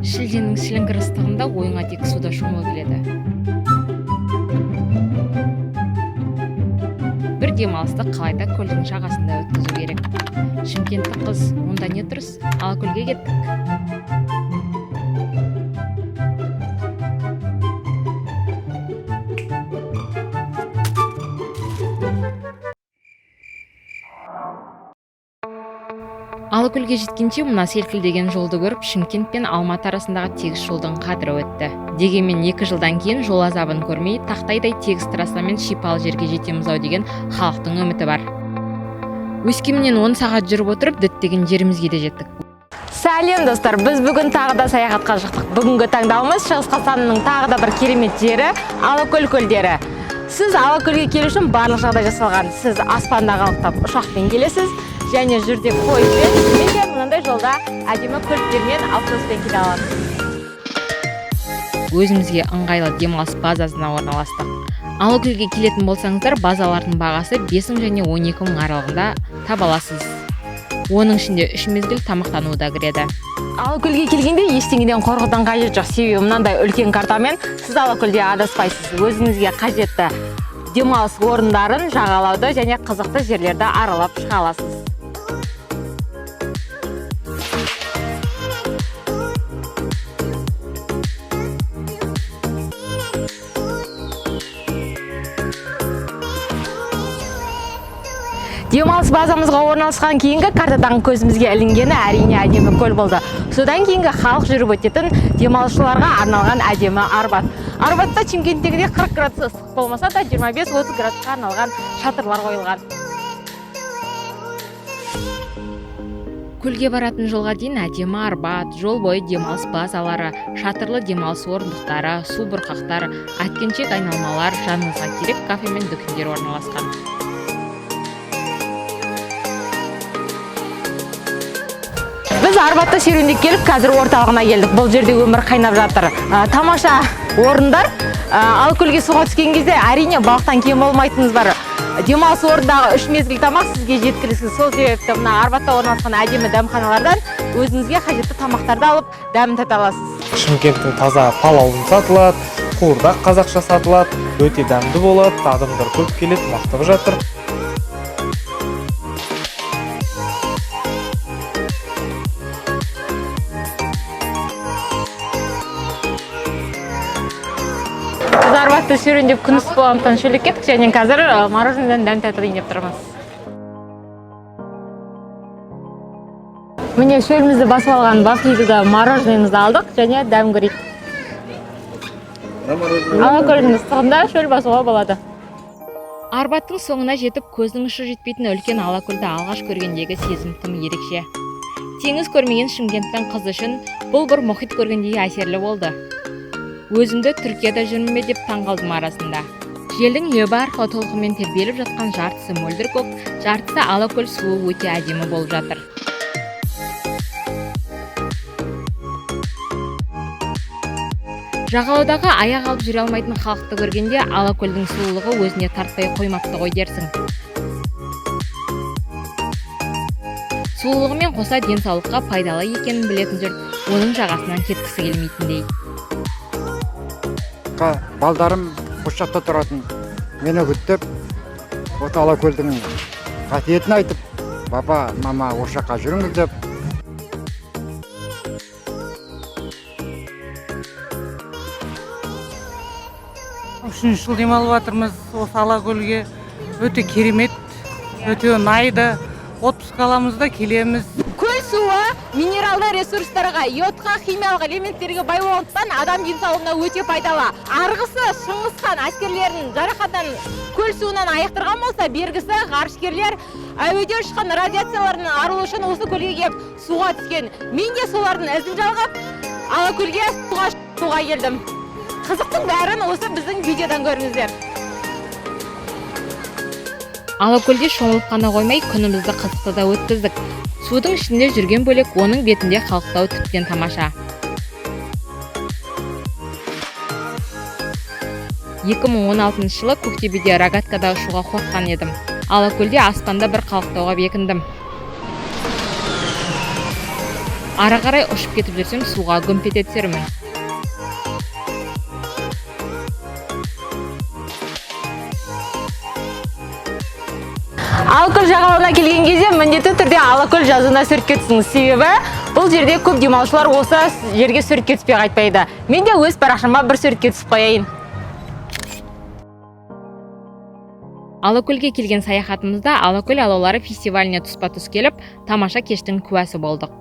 Шілденің сіліңгір ыстығында ойыңа тек суда шомылу келеді. Бір демалысты қалайда көлдің жағасында өткізу керек. Шымкенттік қыз, онда не тұрыс? Алакөлге кеттік. Алакөлге жеткенше мына селкілдеген жолды көріп, Шымкент пен Алматы арасындағы тегіс жолдың қадірі өтті. Дегенмен 2 жылдан кейін жол азабын көрмей, тақтайдай тегіс трассамен шипалы жерге жетеміз ау деген халықтың үміті бар. Өскеменнен 10 сағат жүріп отырып, діттеген жерімізге де жеттік. Сәлем достар, біз бүгін тағы да саяхатқа шықтық. Бүгінгі таңдауымыз Шығыс Қазақстанның тағы да бір керемет жері Алакөл көлдері. Сіз Алакөлге келу үшін барлық жағдай жасалған. Сіз аспанда қалықтап ұшақпен келесіз, және жүрдек пойызбен, немесе мынандай жолда әдемі көліктермен автобуспен келе аласыз. Өзімізге ыңғайлы демалыс базасына орналастық. Алакөлге келетін болсаңыздар, базалардың бағасы 5 мың және 12 мың аралығында таба аласыз. Оның ішінде 3 мезгіл тамақтану да кіреді. Алакөлге келгенде ештеңеден қорқудан қажет жоқ. Себебі мынандай үлкен картамен сіз Алакөлде адаспайсыз. Өзіңізге қажетті демалыс орындарын жағалауды және қызықты жерлерді аралап шыға аласыз. Демалыс базамызға орналасқан кейінгі картадан көзімізге ілінгені әрине әдемі көл болды. Содан кейінгі халық жүріп өтетін демалушыларға арналған әдемі Арбат. Арбатта Шымкенттегідей 40 градус ыстық болмаса да 25-30 градусқа арналған шатырлар қойылған. Көлге баратын жолға дейін әдемі Арбат, жол бойы демалыс базалары, шатырлы демалыс орындықтары, су бұрқақтар, әткеншек айналмалар, жаныңызға керек кафе мен дүкендер орналасқан. Біз Арбатта серуендеп келіп, қазір орталығына келдік. Бұл жерде өмір қайнап жатыр. Тамаша орындар. Алакөлге суға түскен кезде әрине балықтан кем болмайтыныңыз бар. Демалыс орындағы 3 мезгіл тамақ сізге жеткіліксіз. Сол себепті мына Арбатта орналасқан әдемі дәмханалардан өзіңізге қажетті тамақтарды алып, дәмін тата аласыз. Шымкенттің таза палауын сатылады, қуырдақ қазақша сатылады, өте дәмді болады, адамдар көп келеді, мақтап жатыр. Біз Арбатта серуендеп күн ыстық болғандықтан шөлек кеттік, және қазір мороженыдан дәм татайын деп тұрмыз. Міне шөлімізді басып алған вафлиді мороженымызды алдық, және дәм көрейік. Алакөлдің ыстығында шөл басуға болады. Арбаттың соңына жетіп, көздің ұшы жетпейтін үлкен Алакөлді алғаш көргендегі сезім тым ерекше. Теңіз көрмеген Шымкенттің қыз үшін бұл бір мұхит көргендей әсерлі болды. Өзімді Түркияда жүрмін бе деп таңғалдым арасында. Желдің лебі арқылы толқынмен тербеліп жатқан жартысы мөлдір көк, жартысы Алакөл суы өте әдемі болып жатыр. Жағалаудағы аяқ алып жүре алмайтын халықты көргенде Алакөлдің сұлулығы өзіне тартпай қоймапты ғой дерсің. Сұлулығымен қоса денсаулыққа пайдалы екенін білетін жұрт оның жағасынан кеткісі келмейтіндей. Балдарым құшақта тұратын. Мені күттіп, Алакөлдің қасиетін айтып, папа, мама, ошаққа жүріңіз деп. Үшінші жыл демалып жатырмыз осы Алакөлге. Өте керемет, өте ұнайды. Отпуск аламыз да келеміз. Көл суы минералды ресурстарға, йодқа, химиялық элементтерге бай болғандықтан адам денсаулығына өте пайдалы. Арғысы Шыңғыс хан әскерлерін жарақаттан көл суынан айықтырған болса, бергісі ғарышкерлер әуеден шыққан радиациялардың арылу үшін осы көлге келіп суға түскен. Мен де солардың ізін жалғап, Алакөлге суға келдім. Қызықтың бәрін осы біздің видеодан көріңіздер. Алакөлде шомылып қана қоймай, күнімізді қызықты да өткіздік. Судың ішінде жүрген бөлек, оның бетінде қалықтау тіптен тамаша. 2016 жылы Көктөбеде рогаткада ұшуға қорыққан едім. Алакөлде аспанда бір қалықтауға бекіндім. ары қарай ұшып кетіп жүрсем суға гүмп ете түсермін. Алакөл жағалауына келген кезде міндетті түрде Алакөл жазуына суретке түсіңіз. Себебі бұл жерде көп демалушылар осы жерге суретке түспей қайтпайды. Мен де өз парақшама бір суретке түсіп қояйын. Алакөлге келген саяхатымызда Алакөл алаулары фестиваліне тұспа-тұс келіп, тамаша кештің куәсі болдық.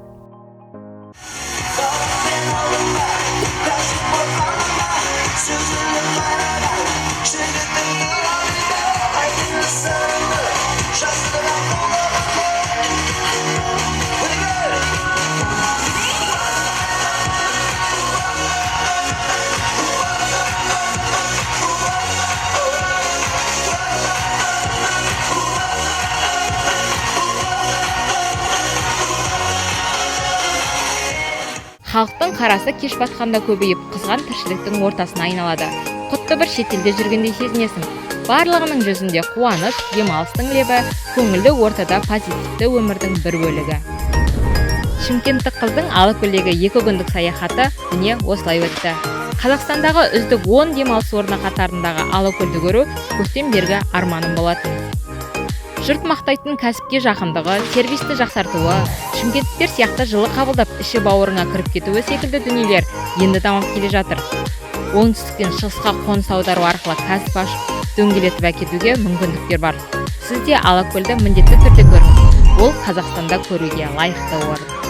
Халықтың қарасы кеш батқанда көбейіп, қызған тіршіліктің ортасына айналады. Құтты бір шетелде жүргендей сезінесің. Барлығының жүзінде қуаныш, демалыстың лебі, көңілді ортада позитивті өмірдің бір бөлігі. Шымкенттік қыздың Алакөлдегі 2 күндік саяхаты міне осылай өтті. Қазақстандағы үздік 10 демалыс орны қатарындағы Алакөлді көру көптен бергі арманым болатын. Жұрт мақтайтын кәсіпке жақындығы, сервисті жақсартуы, шымкенттіктер сияқты жылы қабылдап іші бауырыңа кіріп кетуі секілді дүниелер енді дамып келе жатыр. Оңтүстіктен шығысқа қоныс аудару арқылы кәсіп ашып, дөңгелетіп әкетуге мүмкіндіктер бар. Сіз де Алакөлді міндетті түрде көріңіз. Ол Қазақстанда көруге лайықты орын.